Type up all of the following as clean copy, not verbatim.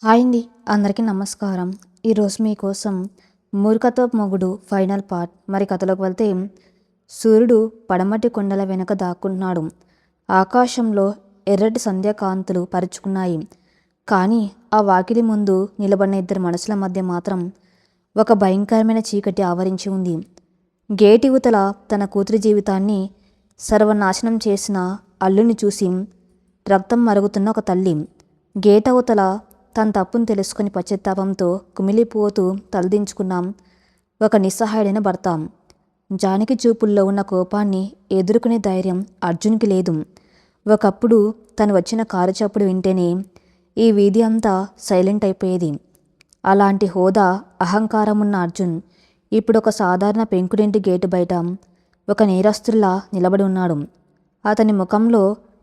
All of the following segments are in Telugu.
హాయ్ అండి, అందరికీ నమస్కారం. ఈరోజు మీకోసం మూర్ఖత్వపు మొగుడు ఫైనల్ పార్ట్. మరి కథలోకి వెళ్తే, సూర్యుడు పడమటి కొండల వెనుక దాక్కుంటున్నాడు. ఆకాశంలో ఎర్రటి సంధ్యాకాంతులు పరుచుకున్నాయి. కానీ ఆ వాకిలి ముందు నిలబడిన ఇద్దరు మనుషుల మధ్య మాత్రం ఒక భయంకరమైన చీకటి ఆవరించి ఉంది. గేటు యువతల తన కూతురి జీవితాన్ని సర్వనాశనం చేసిన అల్లుని చూసి రక్తం మరుగుతున్న ఒక తల్లి, గేట్ అవతల తన తప్పును తెలుసుకుని పశ్చాత్తాపంతో కుమిలిపోతూ తలదించుకున్నాం ఒక నిస్సహాయుడైన భర్త. జానకి చూపుల్లో ఉన్న కోపాన్ని ఎదుర్కొనే ధైర్యం అర్జున్కి లేదు. ఒకప్పుడు తను వచ్చిన కారు చప్పుడు వింటేనే ఈ వీధి అంతా సైలెంట్ అయిపోయేది. అలాంటి హోదా, అహంకారం ఉన్న అర్జున్ ఇప్పుడు ఒక సాధారణ పెంకుడింటి గేటు బయట ఒక నేరస్తుల్లా నిలబడి ఉన్నాడు. అతని ముఖంలో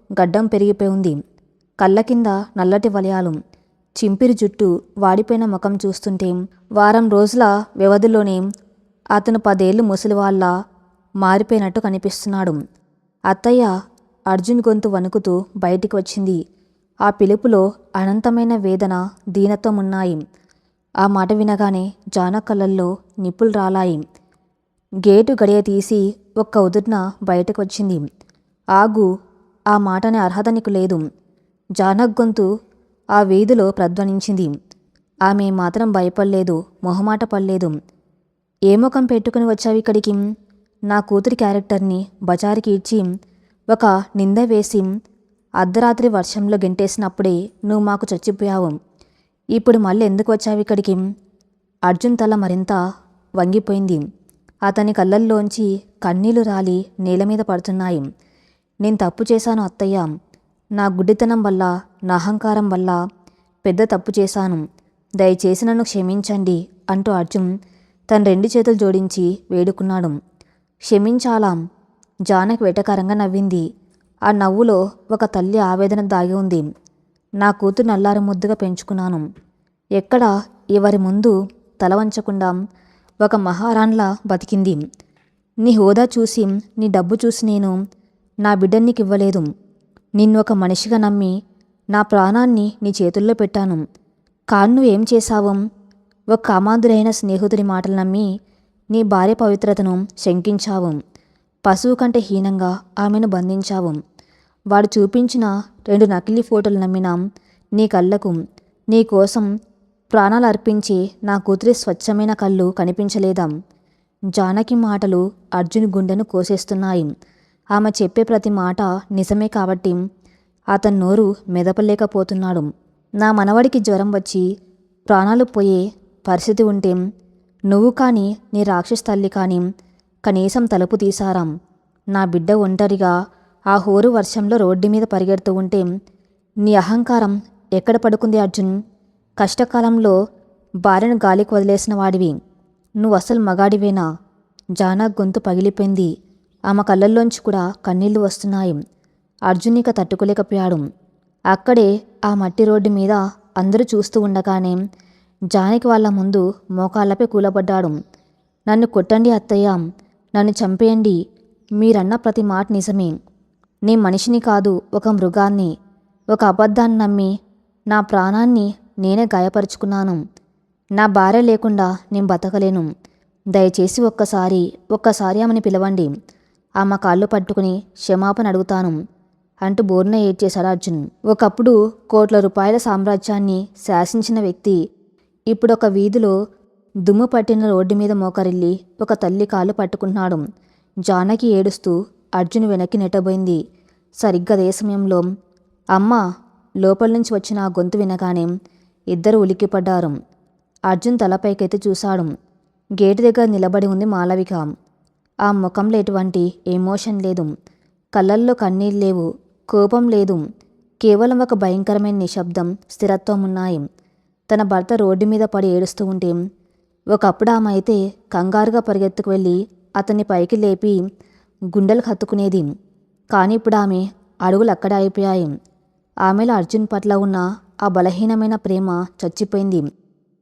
గడ్డం పెరిగిపోయి ఉంది. కళ్ళ కింద నల్లటి వలయాలు, చింపిరి జుట్టు, వాడిపోయిన ముఖం చూస్తుంటే వారం రోజుల వ్యవధిలోనే అతను 10 ఏళ్ళు ముసలివాళ్ళ మారిపోయినట్టు కనిపిస్తున్నాడు. అత్తయ్య! అర్జున్ గొంతు వణుకుతూ బయటికి వచ్చింది. ఆ పిలుపులో అనంతమైన వేదన, దీనత్వం ఉన్నాయి. ఆ మాట వినగానే జాన కళ్ళల్లో నిప్పులు రాలాయి. గేటు గడియ తీసి ఒక్క ఉదుట్న బయటకు వచ్చింది. ఆగు! ఆ మాటనే అర్హత నీకు లేదు. జానక్ గొంతు ఆ వీధిలో ప్రధ్వనించింది. ఆమె మాత్రం భయపడలేదు, మొహమాట పడలేదు. ఏ ముఖం పెట్టుకుని వచ్చావిక్కడికి? నా కూతురి క్యారెక్టర్ని బజారుకి ఇచ్చి ఒక నింద వేసి అర్ధరాత్రి వర్షంలో గెంటేసినప్పుడే నువ్వు మాకు చచ్చిపోయావు. ఇప్పుడు మళ్ళీ ఎందుకు వచ్చావిక్కడికి? అర్జున్ తల మరింత వంగిపోయింది. అతని కళ్ళల్లోంచి కన్నీళ్లు రాలి నేల మీద పడుతున్నాయి. నేను తప్పు చేశాను అత్తయ్య. నా గుడ్డితనం వల్ల, నా అహంకారం వల్ల పెద్ద తప్పు చేశాను. దయచేసి నన్ను క్షమించండి అంటూ అర్జున్ తన 2 చేతులు జోడించి వేడుకున్నాడు. క్షమించాలా? జానకి వెటకారంగా నవ్వింది. ఆ నవ్వులో ఒక తల్లి ఆవేదన దాగి ఉంది. నా కూతురు నల్లారు ముద్దుగా పెంచుకున్నాను. ఎక్కడ ఎవరి ముందు తల వంచకుండా ఒక మహారాణిలా బతికింది. నీ హోదా చూసి, నీ డబ్బు చూసి నేను నా బిడ్డని నీకు ఇవ్వలేదు. నిన్ను ఒక మనిషిగా నమ్మి నా ప్రాణాన్ని నీ చేతుల్లో పెట్టాను. కానీ నువ్వేం చేశావు? ఒక అమాంతుడైన స్నేహితుడి మాటలు నమ్మి నీ భార్య పవిత్రతను శంకించావు. పశువు కంటే హీనంగా ఆమెను బంధించావు. వాడు చూపించిన 2 నకిలీ ఫోటోలు నమ్మిన నీ కళ్ళకు నీ కోసం ప్రాణాలు అర్పించి నా కూతురి స్వచ్ఛమైన కళ్ళు కనిపించలేదా? జానకి మాటలు అర్జున్ గుండెను కోసేస్తున్నాయి. ఆమె చెప్పే ప్రతి మాట నిజమే కాబట్టి అతని నోరు మెదపలేకపోతున్నాడు. నా మనవడికి జ్వరం వచ్చి ప్రాణాలు పోయే పరిస్థితి ఉంటే నువ్వు కానీ నీ రాక్షస తల్లి కానీ కనీసం తలుపు తీసారాం. నా బిడ్డ ఒంటరిగా ఆ హోరు వర్షంలో రోడ్డు మీద పరిగెడుతూ ఉంటే నీ అహంకారం ఎక్కడ పడుకుంది అర్జున్? కష్టకాలంలో భార్యను గాలికి వదిలేసిన వాడివి. నువ్వు అసలు మగాడివేనా? జానా గొంతు పగిలిపోయింది. ఆమె కళ్ళల్లోంచి కూడా కన్నీళ్లు వస్తున్నాయి. అర్జున్ ఇక తట్టుకోలేకపోయాడు. అక్కడే ఆ మట్టి రోడ్డు మీద అందరూ చూస్తూ ఉండగానే జానకి వాళ్ళ ముందు మోకాళ్ళపై కూలబడ్డాడు. నన్ను కొట్టండి అత్తయ్య, నన్ను చంపేయండి. మీరన్న ప్రతి మాట నిజమే. నీ మనిషిని కాదు, ఒక మృగాన్ని. ఒక అబద్ధాన్ని నమ్మి నా ప్రాణాన్ని నేనే గాయపరుచుకున్నాను. నా భార్య లేకుండా నేను బతకలేను. దయచేసి ఒక్కసారి ఆమెని పిలవండి. ఆమె కాళ్ళు పట్టుకుని క్షమాపణ అడుగుతాను అంటూ బోర్న ఏడ్చేశాడు అర్జున్. ఒకప్పుడు కోట్ల రూపాయల సామ్రాజ్యాన్ని శాసించిన వ్యక్తి ఇప్పుడు ఒక వీధిలో దుమ్ము పట్టిన రోడ్డు మీద మోకరిల్లి ఒక తల్లి కాళ్ళు పట్టుకుంటున్నాడు. జానకి ఏడుస్తూ అర్జున్ వెనక్కి నెట్టబోయింది. సరిగ్గా అదే సమయంలో అమ్మా లోపల నుంచి వచ్చిన ఆ గొంతు వినగానే ఇద్దరు ఉలిక్కిపడ్డారు. అర్జున్ తలపైకెత్తి చూశాడు. గేటు దగ్గర నిలబడి ఉంది మాలవిక. ఆ ముఖంలో ఎటువంటి ఎమోషన్ లేదు. కళ్ళల్లో కన్నీళ్ళు లేవు, కోపం లేదు. కేవలం ఒక భయంకరమైన నిశ్శబ్దం, స్థిరత్వం ఉన్నాయి. తన భర్త రోడ్డు మీద పడి ఏడుస్తూ ఉంటే ఒకప్పుడు ఆమె అయితే కంగారుగా పరిగెత్తుకు వెళ్ళి అతన్ని పైకి లేపి గుండెలకు హత్తుకునేది. కానీ ఇప్పుడు ఆమె అడుగులు అక్కడే అయిపోయాయి. ఆమెలో అర్జున్ పట్ల ఉన్న ఆ బలహీనమైన ప్రేమ చచ్చిపోయింది.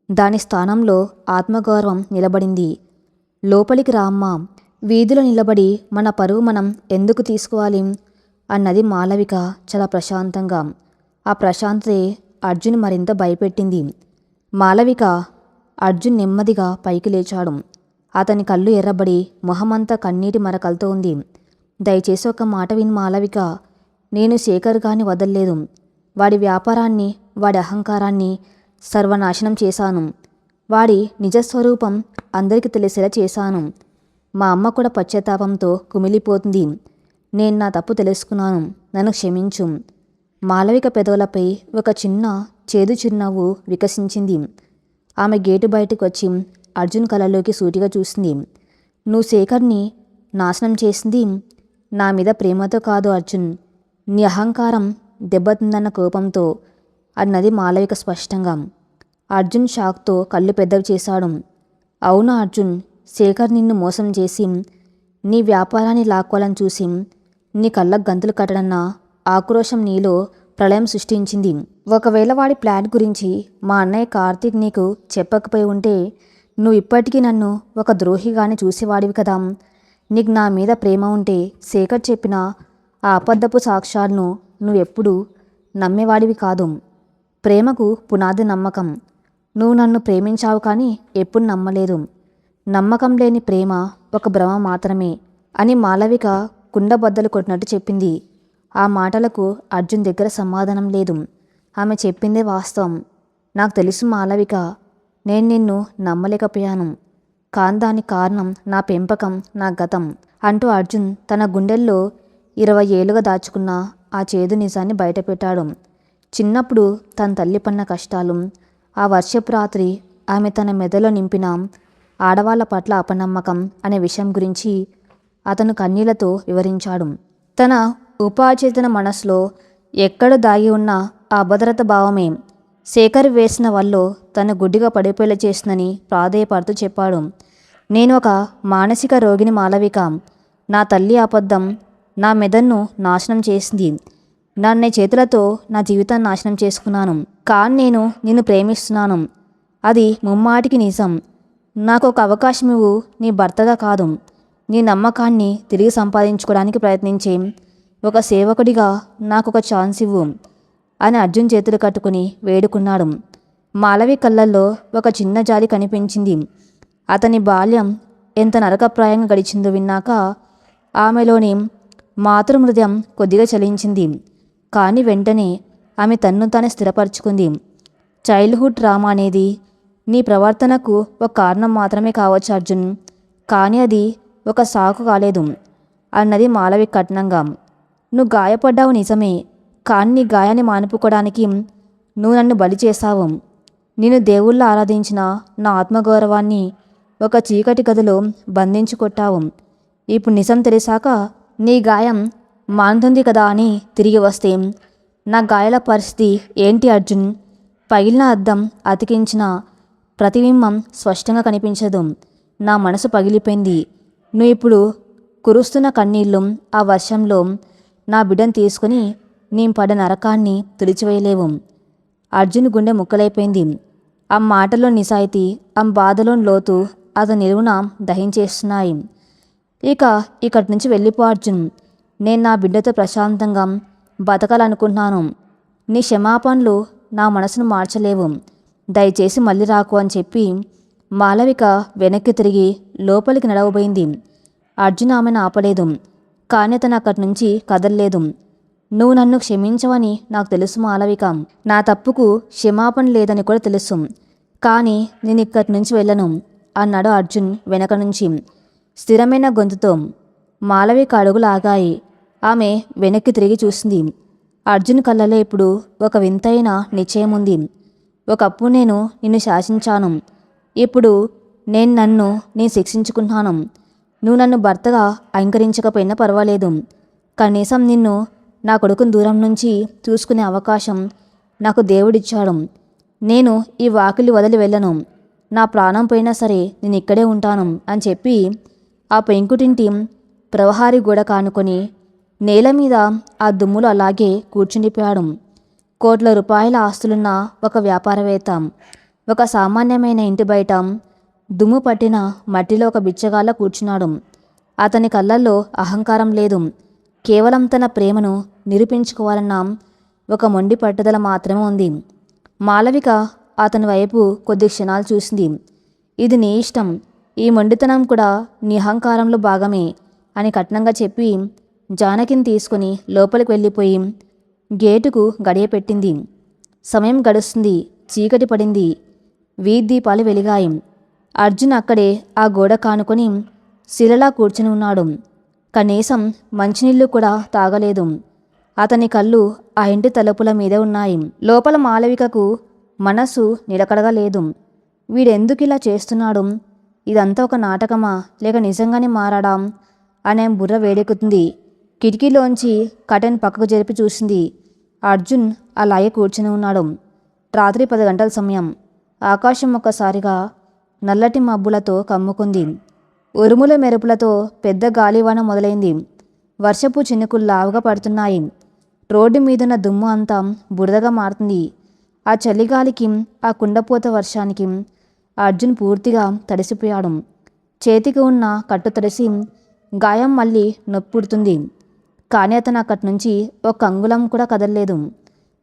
దాని స్థానంలో ఆత్మగౌరవం నిలబడింది. లోపలికి రా అమ్మా. వీధిలో నిలబడి మన పరువు మనం ఎందుకు తీసుకోవాలి అన్నది మాలవిక చాలా ప్రశాంతంగా. ఆ ప్రశాంతతే అర్జున్ మరింత భయపెట్టింది. మాలవిక. అర్జున్ నెమ్మదిగా పైకి లేచాడు. అతని కళ్ళు ఎర్రబడి మొహమంతా కన్నీటి మరకలతో ఉంది. దయచేసి ఒక మాట విని మాలవిక. నేను శేఖర్ గారిని వదల్లేదు. వాడి వ్యాపారాన్ని, వాడి అహంకారాన్ని సర్వనాశనం చేశాను. వాడి నిజస్వరూపం అందరికీ తెలిసేలా చేశాను. మా అమ్మ కూడా పశ్చాత్తాపంతో కుమిలిపోతుంది. నేను నా తప్పు తెలుసుకున్నాను. నన్ను క్షమించు. మాలవిక పెదవులపై ఒక చిన్న చేదు చిరునవ్వు వికసించింది. ఆమె గేటు బయటకు వచ్చి అర్జున్ కళ్ళలోకి సూటిగా చూసింది. నువ్వు శేఖర్ని నాశనం చేసింది నా మీద ప్రేమతో కాదు అర్జున్, నీ అహంకారం దెబ్బతిందన్న కోపంతో అన్నది మాలవిక స్పష్టంగా. అర్జున్ షాక్తో కళ్ళు పెద్దవి చేశాడు. అవునా అర్జున్, శేఖర్ నిన్ను మోసం చేసి నీ వ్యాపారాన్ని లాక్కోవాలని చూసి నీ కళ్ళకు గంతులు కట్టడన్న ఆక్రోశం నీలో ప్రళయం సృష్టించింది. ఒకవేళ వాడి ప్లాన్ గురించి మా అన్నయ్య కార్తీక్ నీకు చెప్పకపోయి ఉంటే నువ్వు ఇప్పటికీ నన్ను ఒక ద్రోహిగానే చూసేవాడివి కదా. నీకు నా మీద ప్రేమ ఉంటే శేఖర్ చెప్పిన ఆ అబద్ధపు సాక్ష్యాలను నువ్వెప్పుడు నమ్మేవాడివి కాదు. ప్రేమకు పునాది నమ్మకం. నువ్వు నన్ను ప్రేమించావు కానీ ఎప్పుడు నమ్మలేదు. నమ్మకం లేని ప్రేమ ఒక భ్రమ మాత్రమే అని మాలవిక కుండబద్దలు కొట్టినట్టు చెప్పింది. ఆ మాటలకు అర్జున్ దగ్గర సమాధానం లేదు. ఆమె చెప్పిందే వాస్తవం. నాకు తెలుసు మాలవిక, నేను నిన్ను నమ్మలేకపోయాను. కానీ దానికి కారణం నా పెంపకం, నా గతం అంటూ అర్జున్ తన గుండెల్లో 20 ఏళ్లుగా దాచుకున్న ఆ చేదు నిజాన్ని బయటపెట్టాడు. చిన్నప్పుడు తన తల్లి పడిన కష్టాలు, ఆ వర్షపు రాత్రి ఆమె తన మెదలో నింపిన ఆడవాళ్ల పట్ల అపనమ్మకం అనే విషయం గురించి అతను కన్నీళ్లతో వివరించాడు. తన ఉపాచేతన మనసులో ఎక్కడ దాగి ఉన్న ఆ అభద్రత భావమే శేఖర్ వేసిన వల్లో తన గుడ్డిగా పడిపోయేలా చేస్తుందని ప్రాధేయపడుతూ చెప్పాడు. నేను ఒక మానసిక రోగిని మాలవిక. నా తల్లి అబద్ధం నా మెదడును నాశనం చేసింది. నన్ను చేతులతో నా జీవితాన్ని నాశనం చేసుకున్నాను. కానీ నేను నిన్ను ప్రేమిస్తున్నాను. అది ముమ్మాటికి నిజం. నాకు ఒక అవకాశం ఇవ్వు. నీ భర్తగా కాదు, నీ నమ్మకాన్ని తిరిగి సంపాదించుకోవడానికి ప్రయత్నించే ఒక సేవకుడిగా నాకు ఒక ఛాన్స్ ఇవ్వు అని అర్జున్ చేతులు కట్టుకుని వేడుకున్నాడు. మాలవి కళ్ళల్లో ఒక చిన్న జాలి కనిపించింది. అతని బాల్యం ఎంత నరకప్రాయంగా గడిచిందో విన్నాక ఆమెలోని మాతృహృదయం కొద్దిగా చలించింది. కానీ వెంటనే ఆమె తన్ను తానే స్థిరపరచుకుంది. చైల్డ్హుడ్ ట్రామా అనేది నీ ప్రవర్తనకు ఒక కారణం మాత్రమే కావచ్చు అర్జున్, కానీ అది ఒక సాకు కాలేదు అన్నది మాలవి కఠినంగా. నువ్వు గాయపడ్డావు నిజమే, కానీ నీ గాయాన్ని మానుపుకోవడానికి నువ్వు నన్ను బలి చేశావు. నేను దేవుళ్ళ ఆరాధించిన నా ఆత్మగౌరవాన్ని ఒక చీకటి గదిలో బంధించుకొట్టావు. ఇప్పుడు నిజం తెలిసాక నీ గాయం మానుతుంది కదా అని తిరిగి వస్తే నా గాయాల పరిస్థితి ఏంటి అర్జున్? పగిలిన అద్దం అతికించిన ప్రతిబింబం స్పష్టంగా కనిపించదు. నా మనసు పగిలిపోయింది. నువ్వు ఇప్పుడు కురుస్తున్న కన్నీళ్ళు ఆ వర్షంలో నా బిడ్డను తీసుకుని నేను పడ్డ నరకాన్ని తుడిచివేయలేవు. అర్జున్ గుండె ముక్కలైపోయింది. ఆ మాటలో నిజాయితీ, ఆ బాధలోని లోతు అతని నిలువున దహించేస్తున్నాయి. ఇక్కడి నుంచి వెళ్ళిపో అర్జున్. నేను నా బిడ్డతో ప్రశాంతంగా బతకాలనుకుంటున్నాను. నీ క్షమాపణలు నా మనసును మార్చలేవు. దయచేసి మళ్ళీ రాకు అని చెప్పి మాలవిక వెనక్కి తిరిగి లోపలికి నడవబోయింది. అర్జున్ ఆమెను ఆపలేదు. కానీ అతను అక్కడి నుంచి కదలలేదు. నువ్వు నన్ను క్షమించవని నాకు తెలుసు మాలవిక. నా తప్పుకు క్షమాపణ లేదని కూడా తెలుసు. కానీ నేను ఇక్కడి నుంచి వెళ్ళను అన్నాడు అర్జున్ వెనక నుంచి స్థిరమైన గొంతుతో. మాలవిక అడుగులు ఆగాయి. ఆమె వెనక్కి తిరిగి చూసింది. అర్జున్ కళ్ళలో ఇప్పుడు ఒక వింతైన నిశ్చయం ఉంది. ఒకప్పుడు నేను నిన్ను శాసించాను. ఇప్పుడు నేను శిక్షించుకుంటున్నాను. నువ్వు నన్ను భర్తగా అంగీకరించకపోయినా పర్వాలేదు. కనీసం నిన్ను నా కొడుకుని దూరం నుంచి చూసుకునే అవకాశం నాకు దేవుడిచ్చాడు. నేను ఈ వాకిలి వదిలి వెళ్ళను. నా ప్రాణం పోయినా సరే నేను ఇక్కడే ఉంటాను అని చెప్పి ఆ పెంకుటింటి ప్రవహారి గోడ కానుకొని నేల మీద ఆ దుమ్ములు అలాగే కూర్చుండిపోయాడు. కోట్ల రూపాయల ఆస్తులున్న ఒక వ్యాపారవేత్త ఒక సామాన్యమైన ఇంటి బయట దుమ్ము పట్టిన మట్టిలో ఒక బిచ్చగాళ్ళ కూర్చున్నాడు. అతని కళ్ళల్లో అహంకారం లేదు. కేవలం తన ప్రేమను నిరూపించుకోవాలన్న ఒక మొండి పట్టుదల మాత్రమే ఉంది. మాలవిక అతని వైపు కొద్ది క్షణాలు చూసింది. ఇది నీ ఇష్టం, ఈ మొండితనం కూడా నీ అహంకారంలో భాగమే అని కఠినంగా చెప్పి జానకిని తీసుకుని లోపలికి వెళ్ళిపోయి గేటుకు గడియ పెట్టింది. సమయం గడుస్తుంది. చీకటి పడింది. వీధి దీపాలు వెలిగాయి. అర్జున్ అక్కడే ఆ గోడ కానుకొని శిలలా కూర్చుని ఉన్నాడు. కనీసం మంచినీళ్లు కూడా తాగలేదు. అతని కళ్ళు ఆ ఇంటి తలుపుల మీదే ఉన్నాయి. లోపల మాలవికకు మనసు నిలకడగా లేదు. వీడెందుకిలా చేస్తున్నాడు? ఇదంతా ఒక నాటకమా లేక నిజంగానే మారాడా అనే బుర్ర వేడెక్కుతుంది. కిటికీలోంచి కటన్ పక్కకు జరిపి చూసింది. అర్జున్ అలాగే కూర్చుని ఉన్నాడు. రాత్రి 10 గంటల సమయం. ఆకాశం ఒక్కసారిగా నల్లటి మబ్బులతో కమ్ముకుంది. ఉరుముల మెరుపులతో పెద్ద గాలివాన మొదలైంది. వర్షపు చినుకులు లావుగా పడుతున్నాయి. రోడ్డు మీదున్న దుమ్ము అంతా బురదగా మారుతుంది. ఆ చలిగాలికి, ఆ కుండపోత వర్షానికి అర్జున్ పూర్తిగా తడిసిపోయాడు. చేతికి ఉన్న కట్టు తడిసి గాయం మళ్ళీ నొప్పుడుతుంది. కానీ అతను అక్కడి నుంచి ఒక అంగుళం కూడా కదలలేదు.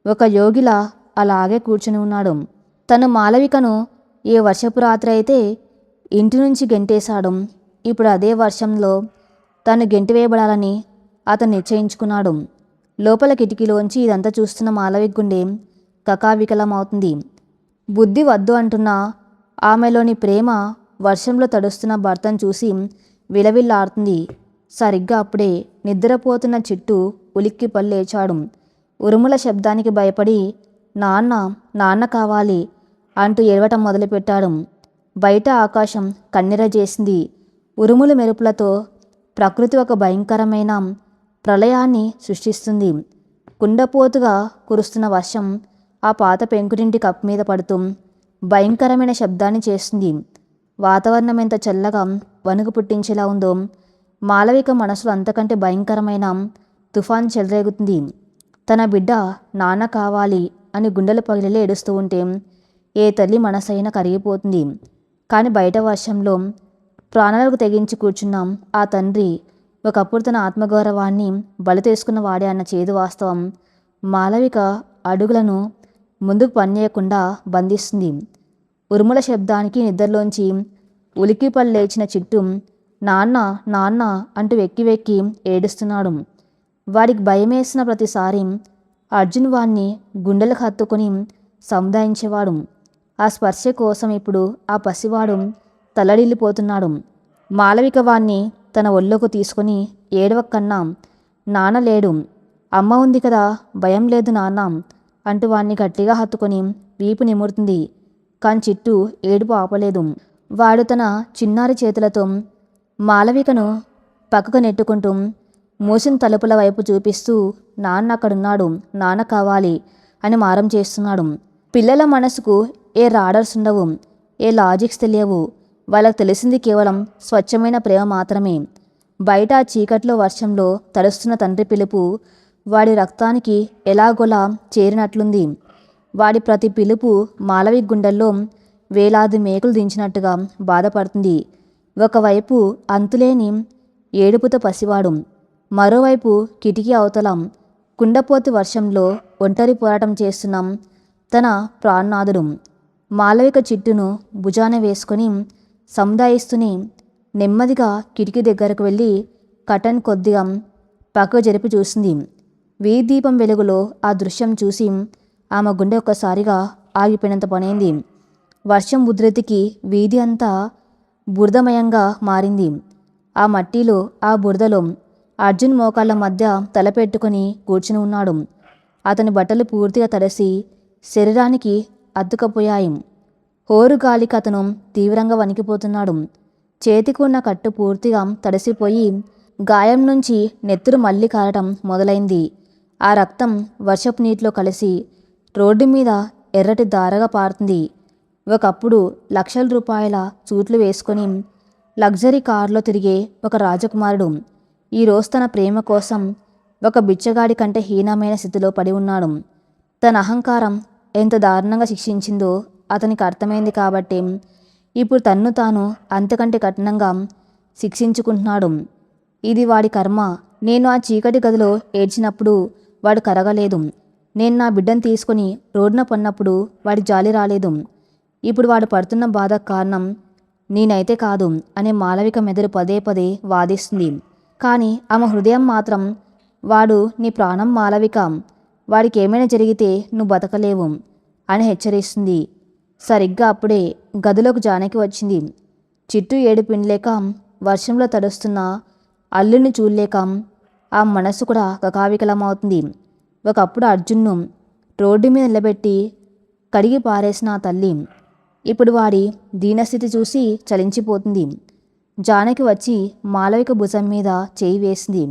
ఒక యోగిలా అలాగే కూర్చుని ఉన్నాడు. తను మాలవికను ఏ వర్షపు రాత్రి అయితే ఇంటి నుంచి గెంటేశాడు, ఇప్పుడు అదే వర్షంలో తను గెంటివేయబడాలని అతను నిశ్చయించుకున్నాడు. లోపల కిటికీలోంచి ఇదంతా చూస్తున్న మాలవిక గుండె కకావికలమవుతుంది. బుద్ధి వద్దు అంటున్న ఆమెలోని ప్రేమ వర్షంలో తడుస్తున్న భర్తను చూసి విలవిల్లాడుతుంది. సరిగ్గా అప్పుడే నిద్రపోతున్న చిట్టు ఉలిక్కిపడి లేచాడు. ఉరుముల శబ్దానికి భయపడి నాన్న నాన్న కావాలి అంటూ ఏడవటం మొదలుపెట్టాడు. బయట ఆకాశం కన్నెర చేసింది. ఉరుముల మెరుపులతో ప్రకృతి ఒక భయంకరమైన ప్రళయాన్ని సృష్టిస్తుంది. కుండపోతుగా కురుస్తున్న వర్షం ఆ పాత పెంకుటింటి కప్పు మీద పడుతూ భయంకరమైన శబ్దాన్ని చేస్తుంది. వాతావరణం ఎంత చల్లగా వణుకు పుట్టించేలా ఉందో మాలవిక మనసులో అంతకంటే భయంకరమైన తుఫాన్ చెలరేగుతుంది. తన బిడ్డ నాన్న కావాలి అని గుండెలు పగిలి ఏడుస్తూ ఉంటే ఏ తల్లి మనసైనా కరిగిపోతుంది. కానీ బయట వర్షంలో ప్రాణాలకు తెగించి కూర్చున్నాం ఆ తండ్రి ఒకప్పుడు తన ఆత్మగౌరవాన్ని బలి తీసుకున్న వాడే అన్న చేదు వాస్తవం మాలవిక అడుగులను ముందుకు పనిచేయకుండా బంధిస్తుంది. ఉరుముల శబ్దానికి నిద్రలోంచి ఉలికిపడి లేచిన చిట్టు నాన్న నాన్న అంటూ వెక్కి వెక్కి ఏడుస్తున్నాడు. వాడికి భయమేసిన ప్రతిసారి అర్జున్ వాణ్ణి గుండెలకు హత్తుకొని సముదాయించేవాడు. ఆ స్పర్శ కోసం ఇప్పుడు ఆ పసివాడు తల్లడిల్లిపోతున్నాడు. మాలవిక వాణ్ణి తన ఒళ్ళోకి తీసుకొని ఏడవకన్నా నాన్న లేడు, అమ్మ ఉంది కదా, భయం లేదు నాన్న అంటూ వాణ్ణి గట్టిగా హత్తుకొని వీపు నిమురుతుంది. కానీ చిట్టు ఏడుపు ఆపలేదు. వాడు తన చిన్నారి చేతులతో మాలవికను పక్కకు నెట్టుకుంటూ మూసిన తలుపుల వైపు చూపిస్తూ నాన్న అక్కడున్నాడు, నాన్న కావాలి అని మారం చేస్తున్నాడు. పిల్లల మనసుకు ఏ రాడర్స్ ఉండవు, ఏ లాజిక్స్ తెలియవు. వాళ్ళకు తెలిసింది కేవలం స్వచ్ఛమైన ప్రేమ మాత్రమే. బయట చీకట్లో వర్షంలో తడుస్తున్న తండ్రి పిలుపు వాడి రక్తానికి ఎలాగోలా చేరినట్లుంది. వాడి ప్రతి పిలుపు మాలవి గుండెల్లో వేలాది మేకులు దించినట్టుగా బాధపడుతుంది. ఒకవైపు అంతులేని ఏడుపుతో పసివాడు, మరోవైపు కిటికీ అవతలం కుండపోతి వర్షంలో ఒంటరి పోరాటం చేస్తున్నాం తన ప్రాణనాథుడు. మాలవిక చిట్టును భుజాన వేసుకొని సముదాయిస్తూనే నెమ్మదిగా కిటికీ దగ్గరకు వెళ్ళి కటన్ కొద్దిగా పక్కకు జరిపి చూసింది. వీధి దీపం వెలుగులో ఆ దృశ్యం చూసి ఆమె గుండె ఒక్కసారిగా ఆగిపోయినంత పనైంది. వర్షం ఉధృతికి వీధి అంతా బురదమయంగా మారింది. ఆ మట్టిలో, ఆ బురదలో అర్జున్ మోకాళ్ళ మధ్య తలపెట్టుకొని కూర్చుని ఉన్నాడు. అతని బట్టలు పూర్తిగా తడిసి శరీరానికి అద్దుకపోయాయి. హోరుగాలికి అతను తీవ్రంగా వణికిపోతున్నాడు. చేతికి ఉన్న కట్టు పూర్తిగా తడిసిపోయి గాయం నుంచి నెత్తురు మళ్ళీ కారటం మొదలైంది. ఆ రక్తం వర్షపు నీటిలో కలిసి రోడ్డు మీద ఎర్రటి దారగా పారుతుంది. ఒకప్పుడు లక్షల రూపాయల సూట్లు వేసుకొని లగ్జరీ కారులో తిరిగే ఒక రాజకుమారుడు ఈరోజు తన ప్రేమ కోసం ఒక బిచ్చగాడి కంటే హీనమైన స్థితిలో పడి ఉన్నాడు. తన అహంకారం ఎంత దారుణంగా శిక్షించిందో అతనికి అర్థమైంది కాబట్టి ఇప్పుడు తన్ను తాను అంతకంటే కఠినంగా శిక్షించుకుంటున్నాడు. ఇది వాడి కర్మ. నేను ఆ చీకటి గదిలో ఏడ్చినప్పుడు వాడు కరగలేదు. నేను నా బిడ్డను తీసుకుని రోడ్డున పడినప్పుడు వాడి జాలి రాలేదు. ఇప్పుడు వాడు పడుతున్న బాధ కారణం నేనైతే కాదు అనే మాలవిక మెదడు పదే పదే వాదిస్తుంది. కానీ ఆమె హృదయం మాత్రం వాడు నీ ప్రాణం మాలవిక, వాడికి ఏమైనా జరిగితే నువ్వు బతకలేవు అని హెచ్చరిస్తుంది. సరిగ్గా అప్పుడే గదిలోకి జానకి వచ్చింది. చిట్టు ఏడుపిండలేక వర్షంలో తడుస్తున్న అల్లుని చూడలేక ఆ మనసు కూడా కకావికలమవుతుంది. ఒకప్పుడు అర్జున్ను రోడ్డు మీద నిలబెట్టి కడిగి పారేసిన ఆ తల్లి ఇప్పుడు వాడి దీనస్థితి చూసి చలించిపోతుంది. జానకి వచ్చి మాలవిక భుజం మీద చేయి వేసింది.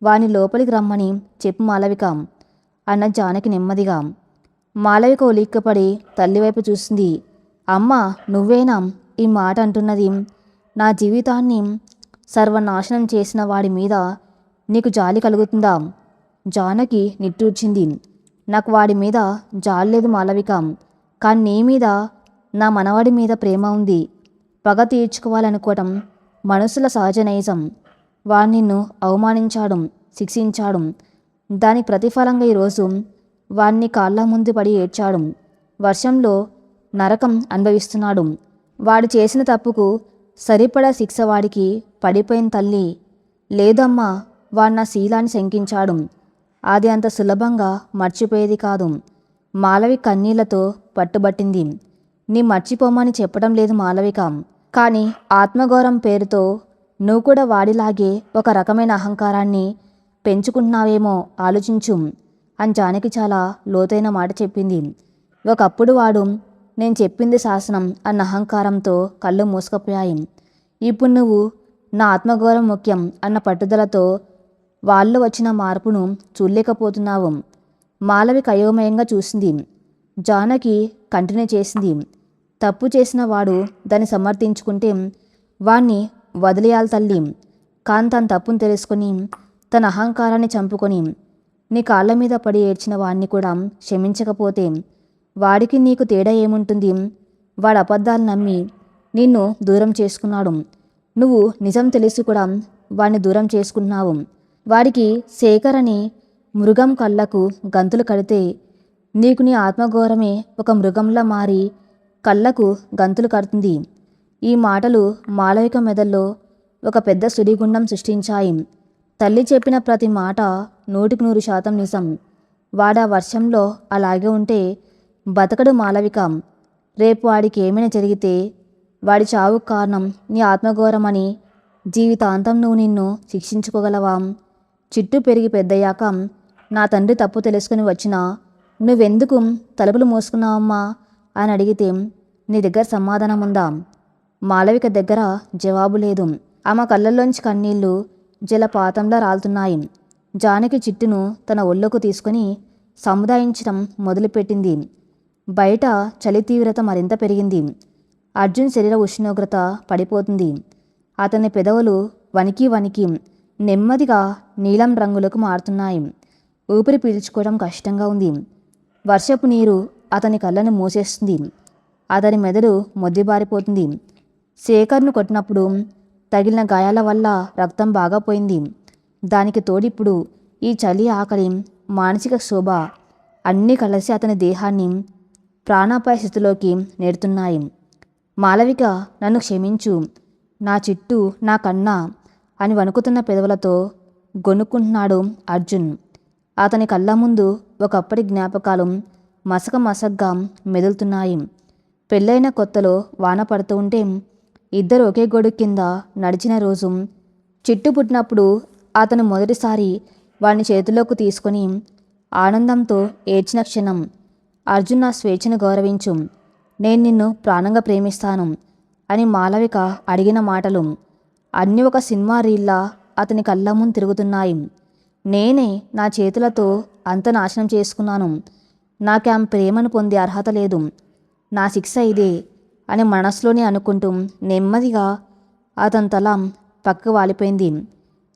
వాని లోపలికి రమ్మని చెప్పు మాలవిక అన్న జానకి నెమ్మదిగా. మాలవిక ఉలిక్కపడి తల్లివైపు చూసింది. అమ్మ, నువ్వేనా ఈ మాట అంటున్నది? నా జీవితాన్ని సర్వనాశనం చేసిన వాడి మీద నీకు జాలి కలుగుతుందా? జానకి నిట్టూర్చింది. నాకు వాడి మీద జాలి లేదు మాలవిక, కానీ నీ మీద, నా మనవాడి మీద ప్రేమ ఉంది. పగ తీర్చుకోవాలనుకోవటం మనుషుల సహజ నైజం. వాడు నిన్ను అవమానించాడు, శిక్షించాడు. దానికి ప్రతిఫలంగా ఈరోజు వాడిని కాళ్ళ ముందు పడి ఏడ్చాడు. వర్షంలో నరకం అనుభవిస్తున్నాడు. వాడు చేసిన తప్పుకు సరిపడా శిక్ష వాడికి పడిపోయిన తల్లి. లేదమ్మా, వాడు నా శీలాన్ని శంకించాడు. అది అంత సులభంగా మర్చిపోయేది కాదు. మాలవి కన్నీళ్లతో పట్టుబట్టింది. నీ మర్చిపోమని చెప్పడం లేదు మాలవిక, కానీ ఆత్మగౌరవం పేరుతో నువ్వు కూడా వాడిలాగే ఒక రకమైన అహంకారాన్ని పెంచుకుంటున్నావేమో ఆలోచించు అని జానకి చాలా లోతైన మాట చెప్పింది. ఒకప్పుడు వాడు నేను చెప్పింది శాసనం అన్న అహంకారంతో కళ్ళు మూసుకుపోయాయి. ఇప్పుడు నువ్వు నా ఆత్మగౌరవం ముఖ్యం అన్న పట్టుదలతో వాళ్ళు వచ్చిన మార్పును చూడలేకపోతున్నావు. మాలవిక అయోమయంగా చూసింది. జానకి కంటిన్యూ చేసింది. తప్పు చేసిన వాడు దాన్ని సమర్థించుకుంటే వాణ్ణి వదిలేయాలి తల్లి. కానీ తన తప్పును తెలుసుకొని తన అహంకారాన్ని చంపుకొని నీ కాళ్ళ మీద పడి ఏడ్చిన వాణ్ణి కూడా క్షమించకపోతే వాడికి నీకు తేడా ఏముంటుంది? వాడు అబద్ధాలు నమ్మి నిన్ను దూరం చేసుకున్నాడు. నువ్వు నిజం తెలిసి కూడా వాడిని దూరం చేసుకున్నావు. వాడికి శేఖర్ అని మృగం కళ్ళకు గంతులు కడితే నీకు నీ ఆత్మగౌరవమే ఒక మృగంలా మారి కళ్ళకు గంతులు కడుతుంది. ఈ మాటలు మాలవిక మెదల్లో ఒక పెద్ద సుడిగుండం సృష్టించాయి. తల్లి చెప్పిన ప్రతి మాట 100% నిజం. వాడా వర్షంలో అలాగే ఉంటే బతకడు మాలవిక. రేపు వాడికి ఏమైనా జరిగితే వాడి చావుకు కారణం నీ ఆత్మగౌరవం అని జీవితాంతం నువ్వు నిన్ను శిక్షించుకోగలవా? చిట్టు పెరిగి పెద్దయ్యాక నా తండ్రి తప్పు తెలుసుకుని వచ్చినా నువ్వెందుకు తలుపులు మోసుకున్నావమ్మా అని అడిగితే నీ దగ్గర సమాధానం ఉందా? మాలవిక దగ్గర జవాబు లేదు. ఆమె కళ్ళల్లోంచి కన్నీళ్లు జలపాతంలా రాలుతున్నాయి. జానకి చిట్టును తన ఒళ్ళోకి తీసుకుని సముదాయించడం మొదలుపెట్టింది. బయట చలి తీవ్రత మరింత పెరిగింది. అర్జున్ శరీర ఉష్ణోగ్రత పడిపోతుంది. అతని పెదవులు వణికి వణికి నెమ్మదిగా నీలం రంగులకు మారుతున్నాయి. ఊపిరి పీల్చుకోవడం కష్టంగా ఉంది. వర్షపు నీరు అతని కళ్ళను మూసేస్తుంది. అతని మెదడు మొద్దుబారిపోతుంది. శేఖర్ను కొట్టినప్పుడు తగిలిన గాయాల వల్ల రక్తం బాగా పోయింది. దానికి తోడిప్పుడు ఈ చలి, ఆకలి, మానసిక శోభ అన్నీ కలిసి అతని దేహాన్ని ప్రాణాపాయ స్థితిలోకి నెడుతున్నాయి. మాలవిక, నన్ను క్షమించు నా చిట్టు, నా కన్నా అని వణుకుతున్న పెదవులతో గొనుక్కుంటున్నాడు అర్జున్. అతని కళ్ళ ముందు ఒకప్పటి జ్ఞాపకాలు మసక మసగ్గా మెదులుతున్నాయి. పెళ్ళైన కొత్తలో వాన పడుతూ ఉంటే ఇద్దరు ఒకే గొడుగు కింద నడిచిన రోజు, చిట్టు పుట్టినప్పుడు అతను మొదటిసారి వాడిని చేతిలోకి తీసుకొని ఆనందంతో ఏడ్చిన క్షణం, అర్జున్ నా స్వేచ్ఛను గౌరవించు, నేను నిన్ను ప్రాణంగా ప్రేమిస్తాను అని మాలవిక అడిగిన మాటలు అన్నీ ఒక సినిమా రీల్లా అతని కళ్ళ ముందు తిరుగుతున్నాయి. నేనే నా చేతులతో అంత నాశనం చేసుకున్నాను. నాకు ఆమె ప్రేమను పొందే అర్హత లేదు. నా శిక్ష ఇదే అని మనసులోనే అనుకుంటూ నెమ్మదిగా అతని తల పక్కకు వాలిపోయింది.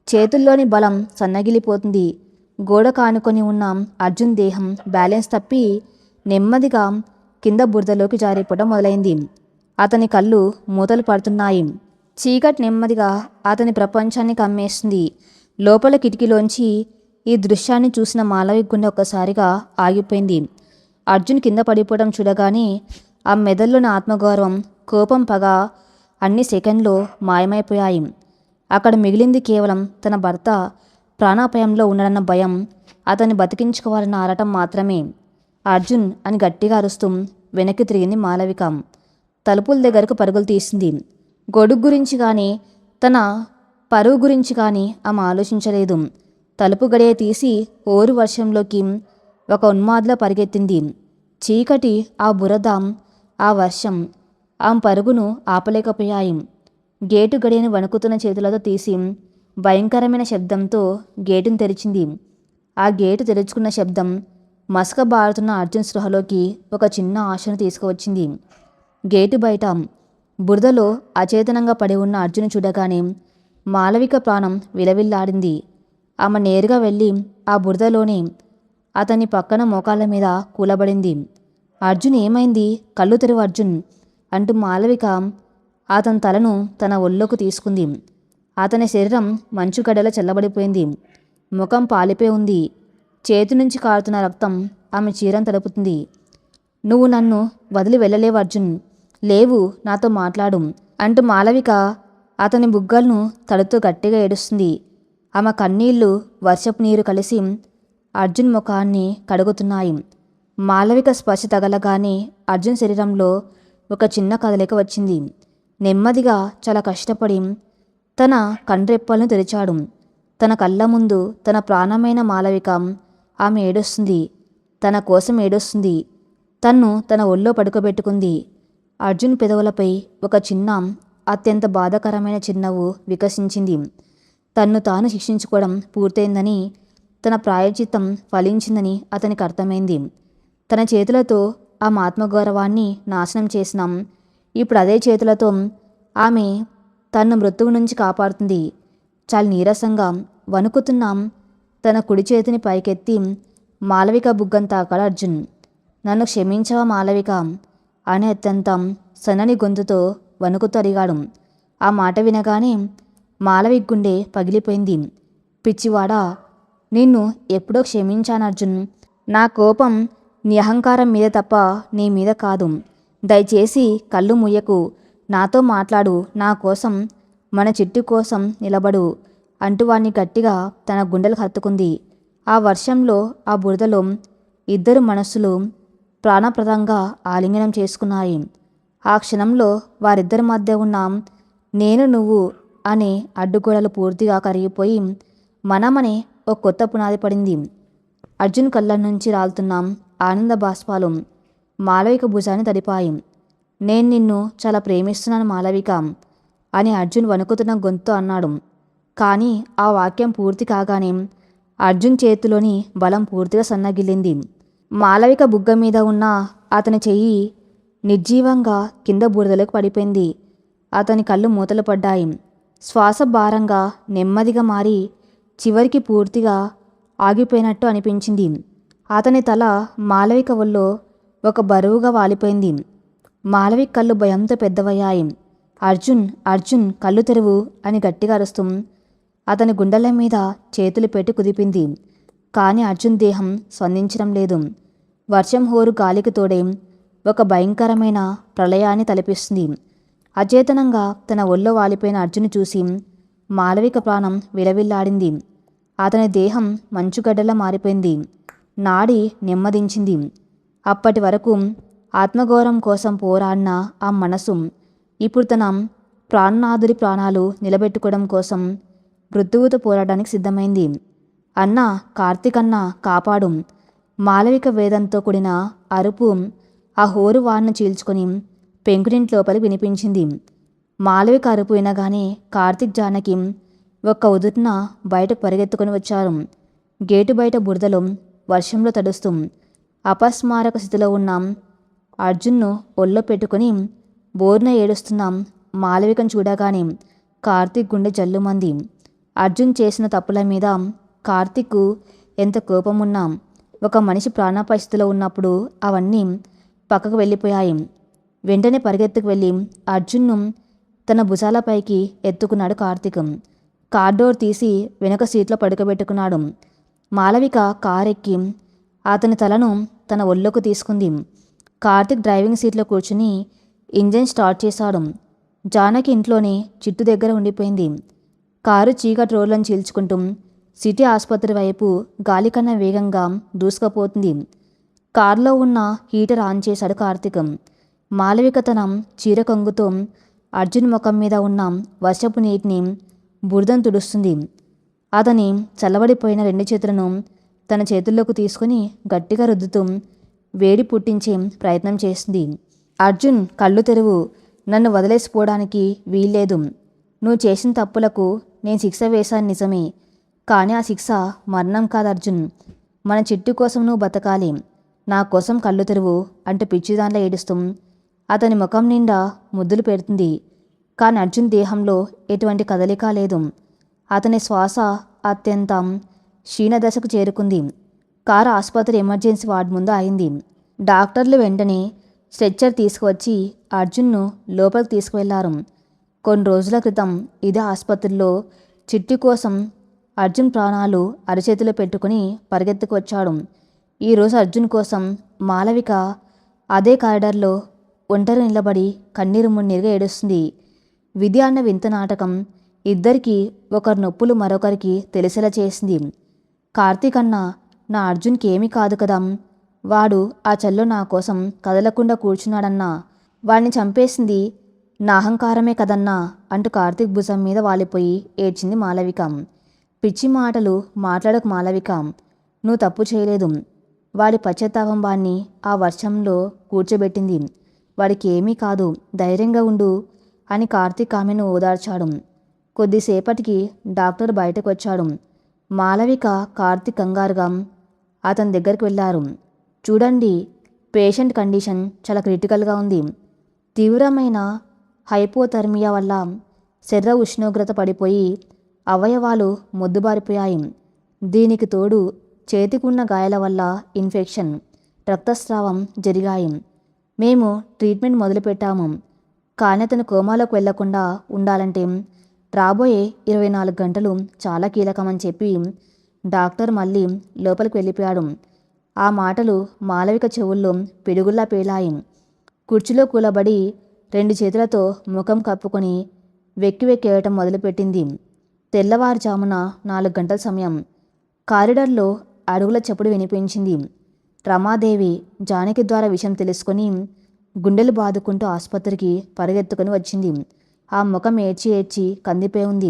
చేతుల్లోని బలం సన్నగిలిపోతుంది. గోడ కానుకొని ఉన్న అర్జున్ దేహం బ్యాలెన్స్ తప్పి నెమ్మదిగా కింద బురదలోకి జారిపోవడం మొదలైంది. అతని కళ్ళు మూతలు పడుతున్నాయి. చీకటి నెమ్మదిగా అతని ప్రపంచాన్ని కమ్మేస్తుంది. లోపల కిటికీలోంచి ఈ దృశ్యాన్ని చూసిన మాలవి గుండె ఒక్కసారిగా ఆగిపోయింది. అర్జున్ కింద పడిపోవడం చూడగానే ఆ మెదడులోని ఆత్మగౌరవం, కోపం, పగ అన్ని సెకండ్లో మాయమైపోయాయి. అక్కడ మిగిలింది కేవలం తన భర్త ప్రాణాపాయంలో ఉండడన్న భయం, అతన్ని బతికించుకోవాలన్న ఆరాటం మాత్రమే. అర్జున్ అని గట్టిగా అరుస్తూ వెనక్కి తిరిగింది మాలవిక. తలుపుల దగ్గరకు పరుగులు తీసింది. గొడుగు గురించి కానీ తన పరువు గురించి కానీ ఆమె ఆలోచించలేదు. తలుపు గడియ తీసి ఓరు వర్షంలోకి ఒక ఉన్మాదిలా పరిగెత్తింది. చీకటి, ఆ బురద, ఆ వర్షం ఆమె పరుగును ఆపలేకపోయాయి. గేటు గడియను వణుకుతున్న చేతులతో తీసి భయంకరమైన శబ్దంతో గేటును తెరిచింది. ఆ గేటు తెరుచుకున్న శబ్దం మసక బారుతున్న అర్జున్ స్పృహలోకి ఒక చిన్న ఆశను తీసుకువచ్చింది. గేటు బయట బురదలో అచేతనంగా పడి ఉన్న అర్జున్ చూడగానే మాలవిక ప్రాణం విలవిల్లాడింది. ఆమె నేరుగా వెళ్ళి ఆ బురదలోనే అతని పక్కన మోకాళ్ళ మీద కూలబడింది. అర్జున్, ఏమైంది? కళ్ళు తెరువు అర్జున్ అంటూ మాలవిక అతని తలను తన ఒళ్ళోకి తీసుకుంది. అతని శరీరం మంచుగడ్డలో చల్లబడిపోయింది. ముఖం పాలిపోయి ఉంది. చేతి నుంచి కారుతున్న రక్తం ఆమె చీరను తడుపుతుంది. నువ్వు నన్ను వదిలి వెళ్ళలేవు అర్జున్, లేవు, నాతో మాట్లాడు అంటూ మాలవిక అతని బుగ్గలను తడుతూ గట్టిగా ఏడుస్తుంది. ఆమె కన్నీళ్లు వర్షపు నీరు కలిసి అర్జున్ ముఖాన్ని కడుగుతున్నాయి. మాలవిక స్పర్శ తగలగానే అర్జున్ శరీరంలో ఒక చిన్న కదలిక వచ్చింది. నెమ్మదిగా, చాలా కష్టపడి తన కండ్రెప్పలను తెరిచాడు. తన కళ్ళ ముందు తన ప్రాణమైన మాలవిక. ఆమె ఏడుస్తుంది, తన కోసం ఏడుస్తుంది. తన్ను తన ఒళ్ళో పడుకోబెట్టుకుంది. అర్జున్ పెదవులపై ఒక చిన్న, అత్యంత బాధాకరమైన చిరునవ్వు వికసించింది. తన్ను తాను శిక్షించుకోవడం పూర్తయిందని, తన ప్రాయశ్చిత్తం ఫలించిందని అతనికి అర్థమైంది. తన చేతులతో ఆమె ఆత్మగౌరవాన్ని నాశనం చేసినాం. ఇప్పుడు అదే చేతులతో ఆమె తన్ను మృత్యువు నుంచి కాపాడుతుంది. చాలా నీరసంగా వణుకుతున్నాం. తన కుడి చేతిని పైకెత్తి మాలవిక బుగ్గను తాకాడు అర్జున్. నన్ను క్షమించవా మాలవిక అని అత్యంత సన్నని గొంతుతో వణుకుతూ అడిగాడు. ఆ మాట వినగానే మాలవిక గుండె పగిలిపోయింది. పిచ్చివాడా, నిన్ను ఎప్పుడో క్షమించాను అర్జున్. నా కోపం నీ అహంకారం మీద తప్ప నీ మీద కాదు. దయచేసి కళ్ళు ముయ్యకు, నాతో మాట్లాడు, నా కోసం, మన చిట్టు కోసం నిలబడు అంటూ వాణ్ణి గట్టిగా తన గుండెలకు హత్తుకుంది. ఆ వర్షంలో, ఆ బురదలో ఇద్దరు మనస్సులు ప్రాణప్రదంగా ఆలింగనం చేసుకున్నాయి. ఆ క్షణంలో వారిద్దరి మధ్య ఉన్న నేను నువ్వు అనే అడ్డుగోడలు పూర్తిగా కరిగిపోయి మనమనే ఒక కొత్త పునాది పడింది. అర్జున్ కళ్ళ నుంచి రాలుతున్న ఆనంద బాష్పాలు మాలవిక భుజాన్ని తడిపాయి. నేను నిన్ను చాలా ప్రేమిస్తున్నాను మాలవిక అని అర్జున్ వణుకుతున్న గొంతు అన్నాడు. కానీ ఆ వాక్యం పూర్తి కాగానే అర్జున్ చేతిలోని బలం పూర్తిగా సన్నగిల్లింది. మాలవిక బుగ్గ మీద ఉన్న అతని చెయ్యి నిర్జీవంగా కింద బురదలోకి పడిపోయింది. అతని కళ్ళు మూతలు పడ్డాయి. శ్వాస భారంగా, నెమ్మదిగా మారి చివరికి పూర్తిగా ఆగిపోయినట్టు అనిపించింది. అతని తల మాలవిక ఒళ్ళో ఒక బరువుగా వాలిపోయింది. మాలవిక కళ్ళు భయంతో పెద్దవయ్యాయి. అర్జున్, అర్జున్, కళ్ళు తెరువు అని గట్టిగా అరుస్తూ అతని గుండెల మీద చేతులు పెట్టి కుదిపింది. కానీ అర్జున్ దేహం స్పందించడం లేదు. వర్షం హోరు గాలికి తోడే ఒక భయంకరమైన ప్రళయాన్ని తలపిస్తుంది. అచేతనంగా తన ఒళ్ళో వాలిపోయిన అర్జున్ చూసి మాలవిక ప్రాణం విలవిల్లాడింది. అతని దేహం మంచుగడ్డలా మారిపోయింది. నాడి నెమ్మదించింది. అప్పటి వరకు ఆత్మగౌరవం కోసం పోరాడిన ఆ మనసు ఇప్పుడు తన ప్రాణనాథుడి ప్రాణాలు నిలబెట్టుకోవడం కోసం మృత్యువుతో పోరాడడానికి సిద్ధమైంది. అన్నా, కార్తీక్ అన్నా, కాపాడు! మాలవిక వేదంతో కూడిన అరుపు ఆ హోరు వాడిని చీల్చుకొని పెంకుటింటి లోపలికి వినిపించింది. మాలవిక అరుపు వినగానే కార్తీక్, జానకి ఒక్క ఉదుటిన బయటకు పరిగెత్తుకొని వచ్చారు. గేటు బయట బురదలో వర్షంలో తడుస్తూ అపస్మారక స్థితిలో ఉన్న అర్జున్ను ఒళ్ళో పెట్టుకొని బోర్న ఏడుస్తున్నాం మాలవికను చూడగానే కార్తీక్ గుండె జల్లుమంది. అర్జున్ చేసిన తప్పుల మీద కార్తీక్ ఎంత కోపమున్నా ఒక మనిషి ప్రాణాపాయ స్థితిలో ఉన్నప్పుడు అవన్నీ పక్కకు వెళ్ళిపోయాయి. వెంటనే పరిగెత్తుకు వెళ్ళి అర్జున్ను తన భుజాలపైకి ఎత్తుకున్నాడు కార్తీక్. కార్ డోర్ తీసి వెనక సీట్లో పడుకోబెట్టుకున్నాడు. మాలవిక కారెక్కి అతని తలను తన ఒళ్ళోకి తీసుకుంది. కార్తిక్ డ్రైవింగ్ సీట్లో కూర్చుని ఇంజిన్ స్టార్ట్ చేశాడు. జానకి ఇంట్లోనే చిట్టు దగ్గర ఉండిపోయింది. కారు చీకటి రోడ్లను చీల్చుకుంటూ సిటీ ఆసుపత్రి వైపు గాలి కన్నా వేగంగా దూసుకుపోతుంది. కారులో ఉన్న హీటర్ ఆన్ చేశాడు కార్తీక్. మాలవిక తన చీర కొంగుతో అర్జున్ ముఖం మీద ఉన్న వర్షపు నీటిని బురదను తుడుస్తుంది. అతని చల్లబడిపోయిన 2 చేతులను తన చేతుల్లోకి తీసుకుని గట్టిగా రుద్దుతూ వేడి పుట్టించే ప్రయత్నం చేస్తుంది. అర్జున్, కళ్ళు తెరువు. నన్ను వదిలేసిపోవడానికి వీల్లేదు. నువ్వు చేసిన తప్పులకు నేను శిక్ష వేశాను నిజమే, కానీ ఆ శిక్ష మరణం కాదు అర్జున్. మన చిట్టు కోసం నువ్వు బతకాలి. నా కోసం కళ్ళు తెరువు అంటూ పిచ్చిదాంట్లో ఏడుస్తూ అతని ముఖం నిండా ముద్దులు పెడుతుంది. కానీ అర్జున్ దేహంలో ఎటువంటి కదలిక లేదు. అతని శ్వాస అత్యంత క్షీణదశకు చేరుకుంది. కారు ఆసుపత్రి ఎమర్జెన్సీ వార్డు ముందు ఆగింది. డాక్టర్లు వెంటనే స్ట్రెచ్చర్ తీసుకువచ్చి అర్జున్ను లోపలికి తీసుకువెళ్లారు. కొన్ని రోజుల క్రితం ఇదే ఆసుపత్రిలో చిట్టి కోసం అర్జున్ ప్రాణాలు అరచేతిలో పెట్టుకుని పరిగెత్తుకు వచ్చాడు. ఈరోజు అర్జున్ కోసం మాలవిక అదే కారిడార్లో ఒంటరి నిలబడి కన్నీరు మున్నీరుగా ఏడుస్తుంది. విధి అన్న వింత నాటకం ఇద్దరికీ ఒకరి నొప్పులు మరొకరికి తెలిసేలా చేసింది. కార్తీక్ అన్న, నా అర్జున్కి ఏమీ కాదు కదా, వాడు ఆ చల్లో నా కోసం కదలకుండా కూర్చున్నాడన్నా, వాడిని చంపేసింది నా అహంకారమే కదన్నా అంటూ కార్తీక్ భుజం మీద వాలిపోయి ఏడ్చింది మాలవిక. పిచ్చి మాటలు మాట్లాడకు మాలవిక, నువ్వు తప్పు చేయలేదు. వాడి పశ్చాత్తాపం వాణ్ణి ఆ వర్షంలో కూర్చోబెట్టింది. వాడికి ఏమీ కాదు, ధైర్యంగా ఉండు అని కార్తీక్ ఆమెను ఓదార్చాడు. కొద్దిసేపటికి డాక్టర్ బయటకు వచ్చాడు. మాలవిక, కార్తీక్ కంగారుగా అతని దగ్గరికి వెళ్ళారు. చూడండి, పేషెంట్ కండిషన్ చాలా క్రిటికల్గా ఉంది. తీవ్రమైన హైపోథర్మియా వల్ల శరీర ఉష్ణోగ్రత పడిపోయి అవయవాలు మొద్దుబారిపోయాయి. దీనికి తోడు చేతికున్న గాయాల వల్ల ఇన్ఫెక్షన్, రక్తస్రావం జరిగాయి. మేము ట్రీట్మెంట్ మొదలుపెట్టాము. కానీ అతను కోమాలోకి వెళ్లకుండా ఉండాలంటే రాబోయే 24 గంటలు చాలా కీలకమని చెప్పి డాక్టర్ మళ్ళీ లోపలికి వెళ్ళిపోయాడు. ఆ మాటలు మాలవిక చెవుల్లో పిడుగుల్లా పేలాయి. కుర్చీలో కూలబడి 2 చేతులతో ముఖం కప్పుకొని వెక్కి వెక్కేయటం మొదలుపెట్టింది. తెల్లవారుజామున 4 గంటల సమయం. కారిడార్లో అడుగుల చప్పుడు వినిపించింది. రమాదేవి జానకి ద్వారా విషయం తెలుసుకొని గుండెలు బాదుకుంటూ ఆసుపత్రికి పరిగెత్తుకుని వచ్చింది. ఆ ముఖం ఏడ్చి ఏడ్చి కందిపోయి ఉంది.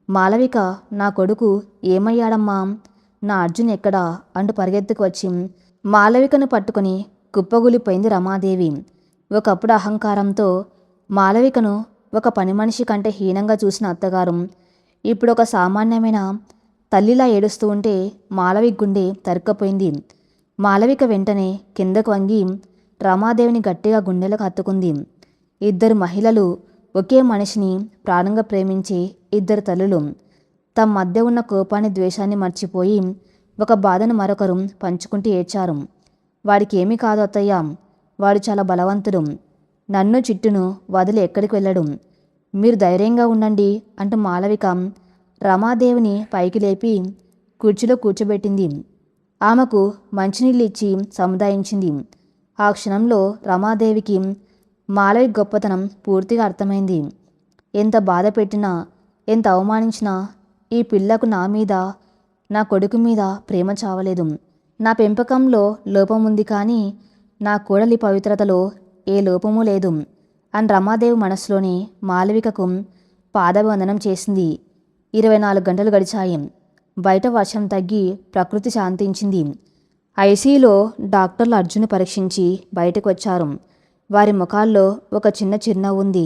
మాలవిక, నా కొడుకు ఏమయ్యాడమ్మా, నా అర్జున్ ఎక్కడా అంటూ పరిగెత్తుకు వచ్చి మాలవికను పట్టుకుని కుప్పగూలిపోయింది రమాదేవి. ఒకప్పుడు అహంకారంతో మాలవికను ఒక పని మనిషి కంటే హీనంగా చూసిన అత్తగారు ఇప్పుడు ఒక సామాన్యమైన తల్లిలా ఏడుస్తూ ఉంటే మాలవి గుండె తరుక్కపోయింది. మాలవిక వెంటనే కిందకు వంగి రమాదేవిని గట్టిగా గుండెలకు హత్తుకుంది. 2 మహిళలు, ఒకే మనిషిని ప్రాణంగా ప్రేమించే 2 తల్లులు. తమ మధ్య ఉన్న కోపాన్ని, ద్వేషాన్ని మర్చిపోయి ఒక బాధను మరొకరు పంచుకుంటూ ఏడ్చారు. వాడికి ఏమీ కాదు అత్తయ్య, వాడు చాలా బలవంతుడు. నన్ను చిట్టును వదిలి ఎక్కడికి వెళ్ళడు. మీరు ధైర్యంగా ఉండండి అంటూ మాలవిక రమాదేవిని పైకి లేపి కుర్చీలో కూర్చోబెట్టింది. ఆమెకు మంచినీళ్ళు ఇచ్చి సముదాయించింది. ఆ క్షణంలో రమాదేవికి మాలవి గొప్పతనం పూర్తిగా అర్థమైంది. ఎంత బాధ పెట్టినా, ఎంత అవమానించినా ఈ పిల్లకు నా మీద, నా కొడుకు మీద ప్రేమ చావలేదు. నా పెంపకంలో లోపం ఉంది, కానీ నా కోడలి పవిత్రతలో ఏ లోపమూ లేదు అని రమాదేవి మనసులోనే మాలవికకు పాదాభివందనం చేసింది. 24 గంటలు గడిచాయి. బయట వర్షం తగ్గి ప్రకృతి శాంతించింది. ఐసీయూలో డాక్టర్లు అర్జున్ పరీక్షించి బయటకు వచ్చారు. వారి ముఖాల్లో ఒక చిన్న చిరునవ్వు ఉంది.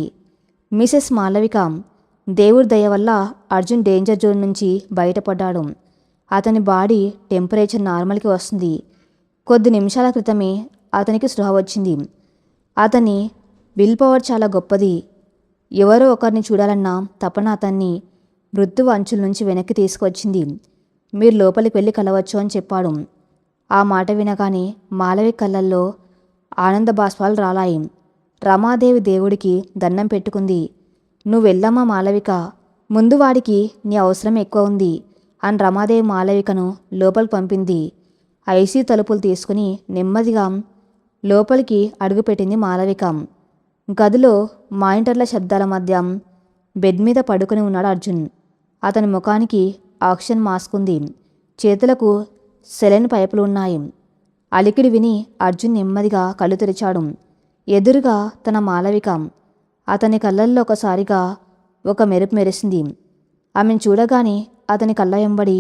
మిసెస్ మాలవిక, దేవుడి దయ వల్ల అర్జున్ డేంజర్ జోన్ నుంచి బయటపడ్డాడు. అతని బాడీ టెంపరేచర్ నార్మల్కి వస్తుంది. కొద్ది నిమిషాల క్రితమే అతనికి స్పృహ వచ్చింది. అతని విల్ పవర్ చాలా గొప్పది. ఎవరో ఒకరిని చూడాలన్న తపన అతన్ని మృత్యువు అంచుల నుంచి వెనక్కి తీసుకువచ్చింది. మీరు లోపలికి వెళ్ళి కలవచ్చు అని చెప్పాడు. ఆ మాట వినగానే మాలవి కళ్ళల్లో ఆనంద బాష్పాలు రాలాయి. రమాదేవి దేవుడికి దండం పెట్టుకుంది. నువ్వు వెళ్ళమ్మా మాలవిక, ముందు వాడికి నీ అవసరం ఎక్కువ ఉంది. అని రమాదేవి మాలవికను లోపలికి పంపింది. ఐసీ తలుపులు తీసుకుని నెమ్మదిగా లోపలికి అడుగుపెట్టింది మాలవిక. గదిలో మానిటర్ల శబ్దాల మధ్య బెడ్ మీద పడుకుని ఉన్నాడు అర్జున్. అతని ముఖానికి ఆక్సిజన్ మాస్క్ ఉంది. చేతులకు సెలైన్ పైపులు ఉన్నాయి. అలికిడి విని అర్జున్ నెమ్మదిగా కళ్ళు తెరిచాడు. ఎదురుగా తన మాలవిక. అతని కళ్ళల్లో ఒకసారిగా ఒక మెరుపు మెరిసింది. ఆమెను చూడగానే అతని కళ్ళ వెంబడి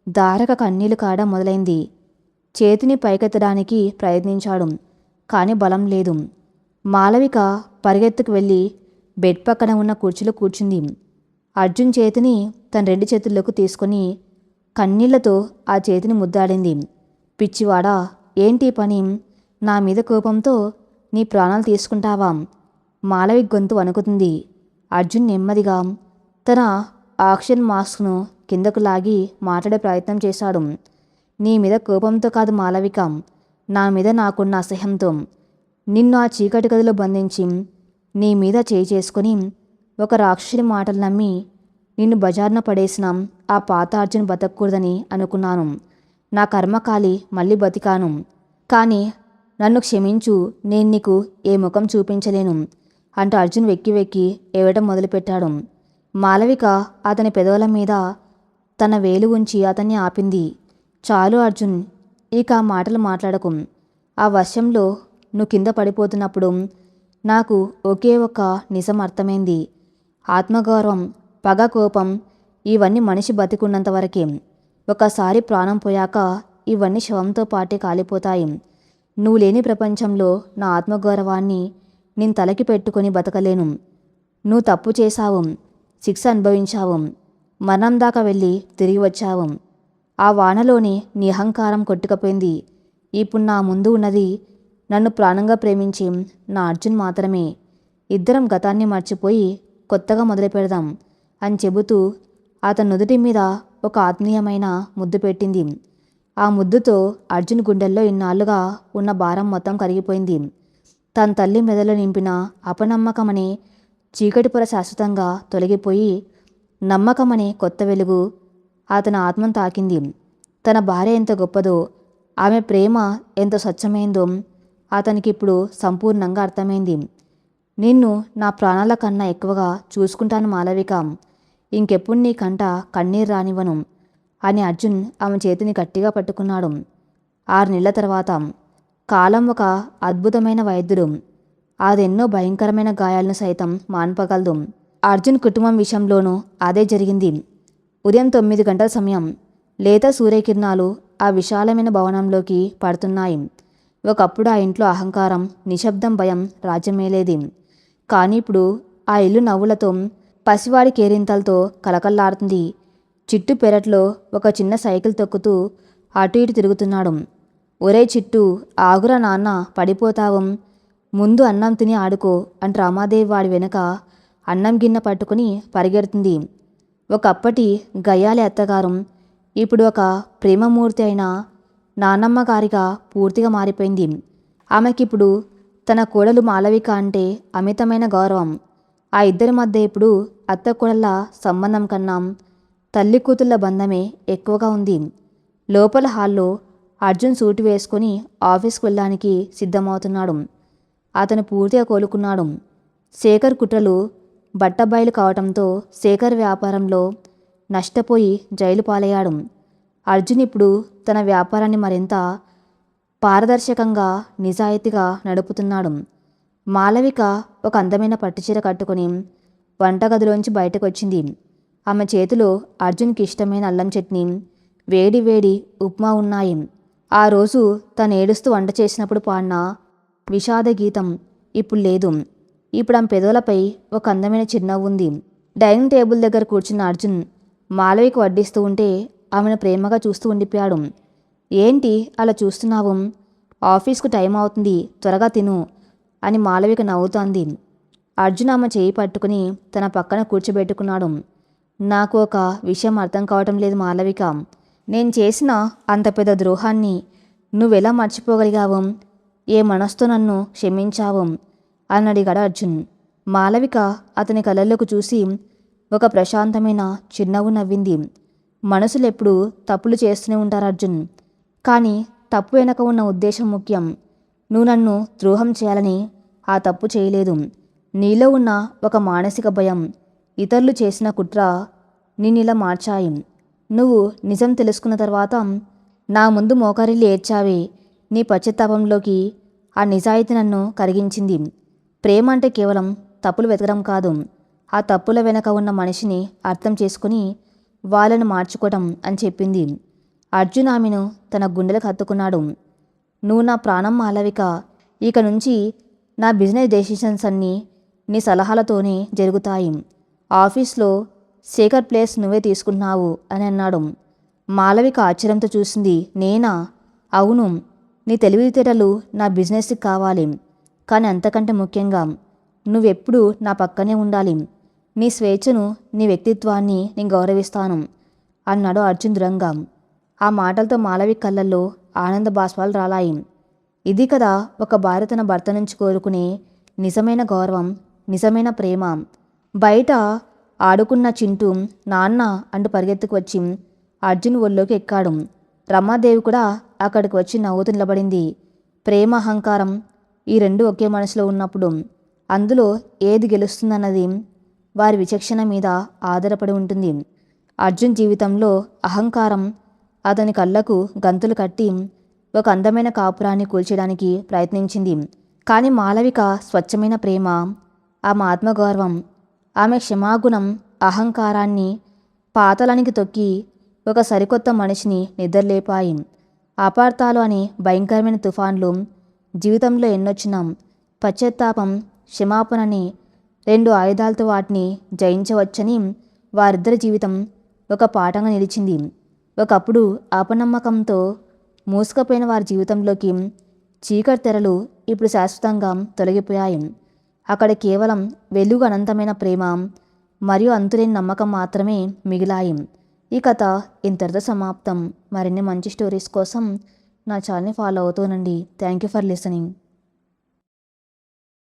ధారక కన్నీళ్లు కావడం మొదలైంది. చేతిని పైకెత్తడానికి ప్రయత్నించాడు, కానీ బలం లేదు. మాలవిక పరిగెత్తుకు వెళ్ళి బెడ్ పక్కన ఉన్న కుర్చీలో కూర్చుంది. అర్జున్ చేతిని తన 2 చేతుల్లోకి తీసుకొని కన్నీళ్లతో ఆ చేతిని ముద్దాడింది. పిచ్చివాడా, ఏంటి పని? నా మీద కోపంతో నీ ప్రాణాలు తీసుకుంటావా? మాలవి గొంతు వణుకుతుంది. అర్జున్ నెమ్మదిగా తన ఆక్సిజన్ మాస్క్ను కిందకు లాగి మాట్లాడే ప్రయత్నం చేశాడు. నీ మీద కోపంతో కాదు మాలవిక, నా మీద నాకున్న అసహ్యంతో. నిన్ను ఆ చీకటి గదిలో బంధించి నీ మీద చేయి చేసుకుని ఒక రాక్షసుని మాటలు నమ్మి నిన్ను బజార్న పడేసిన ఆ పాత అర్జున్ బతకూడదని అనుకున్నాను. నా కర్మకాలి మళ్ళీ బతికాను. కానీ నన్ను క్షమించు, నేను నీకు ఏ ముఖం చూపించలేను అంటూ అర్జున్ వెక్కి వెక్కి ఏవటం మొదలుపెట్టాడు. మాలవిక అతని పెదవుల మీద తన వేలు ఉంచి అతన్ని ఆపింది. చాలు అర్జున్, ఇక ఆ మాటలు మాట్లాడకు. ఆ వర్షంలో నువ్వు కింద పడిపోతున్నప్పుడు నాకు ఒకే ఒక నిజం అర్థమైంది. ఆత్మగౌరవం, పగ, కోపం ఇవన్నీ మనిషి బతికున్నంత వరకే. ఒకసారి ప్రాణం పోయాక ఇవన్నీ శవంతో పాటే కాలిపోతాయి. నువ్వు లేని ప్రపంచంలో నా ఆత్మగౌరవాన్ని నేను తలకి పెట్టుకొని బతకలేను. నువ్వు తప్పు చేశావు, శిక్ష అనుభవించావు, మరణం దాకా వెళ్ళి తిరిగి వచ్చావు. ఆ వానలోని నీ అహంకారం కొట్టుకుపోయింది. ఇప్పుడు నా ముందు ఉన్నది నన్ను ప్రాణంగా ప్రేమించి నా అర్జున్ మాత్రమే. ఇద్దరం గతాన్ని మర్చిపోయి కొత్తగా మొదలు పెడదాం అని చెబుతూ అతని నుదుటి మీద ఒక ఆత్మీయమైన ముద్దు పెట్టింది. ఆ ముద్దుతో అర్జున్ గుండెల్లో ఇన్నాళ్లుగా ఉన్న భారం మొత్తం కరిగిపోయింది. తన తల్లి మెదలో నింపిన అపనమ్మకమనే చీకటి పొర శాశ్వతంగా తొలగిపోయి నమ్మకమనే కొత్త వెలుగు అతని ఆత్మను తాకింది. తన భార్య ఎంత గొప్పదో, ఆమె ప్రేమ ఎంత స్వచ్ఛమైందో అతనికి ఇప్పుడు సంపూర్ణంగా అర్థమైంది. నిన్ను నా ప్రాణాల కన్నా ఎక్కువగా చూసుకుంటాను మాలవిక, ఇంకెప్పుడు నీ కంట కన్నీరు రానివ్వను అని అర్జున్ ఆమె చేతిని గట్టిగా పట్టుకున్నాడు. 6 నెలల తర్వాత. కాలం ఒక అద్భుతమైన వైద్యుడు. అదెన్నో భయంకరమైన గాయాలను సైతం మాన్పగలదు. అర్జున్ కుటుంబం విషయంలోనూ అదే జరిగింది. ఉదయం 9 గంటల సమయం. లేత సూర్యకిరణాలు ఆ విశాలమైన భవనంలోకి పడుతున్నాయి. ఒకప్పుడు ఆ ఇంట్లో అహంకారం, నిశ్శబ్దం, భయం రాజ్యమేలేది. కానీ ఇప్పుడు ఆ ఇల్లు నవ్వులతో, పసివాడి కేరింతలతో కలకల్లాడుతుంది. చిట్టు పెరట్లో ఒక చిన్న సైకిల్ తొక్కుతూ అటు ఇటు తిరుగుతున్నాడు. ఒరే చిట్టు, ఆగురా నాన్న, పడిపోతావు, ముందు అన్నం తిని ఆడుకో అంటూ రమాదేవి వాడి వెనుక అన్నం గిన్నె పట్టుకుని పరిగెడుతుంది. ఒకప్పటి గయ్యాలి అత్తగారు ఇప్పుడు ఒక ప్రేమమూర్తి అయిన నానమ్మ గారిగా పూర్తిగా మారిపోయింది. ఆమెకిప్పుడు తన కోడలు మాలవిక అంటే అమితమైన గౌరవం. ఆ ఇద్దరి మధ్య ఇప్పుడు అత్త కోడళ్ళ సంబంధం కన్నా తల్లి కూతుళ్ళ బంధమే ఎక్కువగా ఉంది. లోపల హాల్లో అర్జున్ సూటు వేసుకొని ఆఫీస్కి వెళ్ళడానికి సిద్ధమవుతున్నాడు. అతను పూర్తిగా కోలుకున్నాడు. శేఖర్ కుట్రలు బట్టబయలు కావటంతో శేఖర్ వ్యాపారంలో నష్టపోయి జైలు పాలయ్యాడు. అర్జున్ ఇప్పుడు తన వ్యాపారాన్ని మరింత పారదర్శకంగా, నిజాయితీగా నడుపుతున్నాడు. మాలవిక ఒక అందమైన పట్టుచీర కట్టుకుని వంటగదిలోంచి బయటకు వచ్చింది. ఆమె చేతిలో అర్జున్కి ఇష్టమైన అల్లం చట్నీ, వేడి వేడి ఉప్మా ఉన్నాయి. ఆ రోజు తను ఏడుస్తూ వంట చేసినప్పుడు పాడిన విషాద గీతం ఇప్పుడు లేదు. ఇప్పుడు ఆమె పెదవులపై ఒక అందమైన చిరునవ్వు ఉంది. డైనింగ్ టేబుల్ దగ్గర కూర్చున్న అర్జున్ మాలవిక వడ్డిస్తూ ఉంటే ఆమెను ప్రేమగా చూస్తూ ఉండిపోయాడు. ఏంటి అలా చూస్తున్నావు? ఆఫీస్కు టైం అవుతుంది, త్వరగా తిను అని మాలవిక నవ్వుతోంది. అర్జున్ ఆమె చేయి పట్టుకుని తన పక్కన కూర్చోబెట్టుకున్నాడు. నాకు ఒక విషయం అర్థం కావటం లేదు మాలవిక, నేను చేసిన అంత పెద్ద ద్రోహాన్ని నువ్వెలా మర్చిపోగలిగావు? ఏ మనసుతో నన్ను క్షమించావు అని అడిగాడు అర్జున్. మాలవిక అతని కళ్ళల్లోకి చూసి ఒక ప్రశాంతమైన చిరునవ్వు నవ్వింది. మనుషులు ఎప్పుడూ తప్పులు చేస్తూనే ఉంటారు అర్జున్. కానీ తప్పు వెనక ఉన్న ఉద్దేశం ముఖ్యం. నువ్వు నన్ను ద్రోహం చేయాలని ఆ తప్పు చేయలేదు. నీలో ఉన్న ఒక మానసిక భయం, ఇతరులు చేసిన కుట్ర నిన్నిలా మార్చాయి. నువ్వు నిజం తెలుసుకున్న తర్వాత నా ముందు మోకరిల్లి ఏడ్చావే. నీ పశ్చాత్తాపంలోకి ఆ నిజాయితీ నన్ను కరిగించింది. ప్రేమ అంటే కేవలం తప్పులు వెతకడం కాదు, ఆ తప్పుల వెనక ఉన్న మనిషిని అర్థం చేసుకుని వాళ్ళను మార్చుకోవటం అని చెప్పింది. అర్జున్ ఆమెను తన గుండెలకు హత్తుకున్నాడు. నువ్వు నా ప్రాణం మాలవిక. ఇక నుంచి నా బిజినెస్ డెసిషన్స్ అన్నీ నీ సలహాలతోనే జరుగుతాయి. ఆఫీస్లో శేఖర్ ప్లేస్ నువ్వే తీసుకుంటున్నావు అని అన్నాడు. మాలవిక ఆశ్చర్యంతో చూసింది. నేనా? అవును, నీ తెలివితేటలు నా బిజినెస్కి కావాలి. కానీ అంతకంటే ముఖ్యంగా నువ్వెప్పుడు నా పక్కనే ఉండాలి. నీ స్వేచ్ఛను, నీ వ్యక్తిత్వాన్ని నేను గౌరవిస్తాను అన్నాడు అర్జున్ దృఢంగా. ఆ మాటలతో మాలవిక కళ్ళల్లో ఆనంద బాష్పాలు రాలాయి. ఇది కదా ఒక భార్య తన భర్త నుంచి కోరుకునే నిజమైన గౌరవం, నిజమైన ప్రేమ. బయట ఆడుకున్న చింటూ నాన్న అంటూ పరిగెత్తుకు వచ్చి అర్జున్ ఒళ్ళోకి ఎక్కాడు. రమాదేవి కూడా అక్కడికి వచ్చి నవ్వుతూ నిలబడింది. ప్రేమ, అహంకారం ఈ రెండు ఒకే మనసులో ఉన్నప్పుడు అందులో ఏది గెలుస్తుందన్నది వారి విచక్షణ మీద ఆధారపడి ఉంటుంది. అర్జున్ జీవితంలో అహంకారం అతని కళ్ళకు గంతులు కట్టి ఒక అందమైన కాపురాన్ని కూల్చడానికి ప్రయత్నించింది. కానీ మాలవిక స్వచ్ఛమైన ప్రేమ, ఆమె ఆత్మగౌరవం, ఆమె క్షమాగుణం అహంకారాన్ని పాతాళానికి తొక్కి ఒక సరికొత్త మనిషిని నిద్రలేపాయి. అపార్థాలు అనే భయంకరమైన తుఫాన్లు జీవితంలో ఎన్నొచ్చినా పశ్చాత్తాపం, క్షమాపణ అనే రెండు ఆయుధాలతో వాటిని జయించవచ్చని వారిద్దరి జీవితం ఒక పాఠంగా నిలిచింది. ఒకప్పుడు అపనమ్మకంతో మూసుకుపోయిన వారి జీవితంలోకి చీకటి తెరలు ఇప్పుడు శాశ్వతంగా తొలగిపోయాయి. అక్కడ కేవలం వెలుగు, అనంతమైన ప్రేమ మరియు అంతులేని నమ్మకం మాత్రమే మిగిలాయి. ఈ కథ ఇంతటితో సమాప్తం. మరిన్ని మంచి స్టోరీస్ కోసం నా ఛానల్ని ఫాలో అవుతూనండి. Thank you for listening.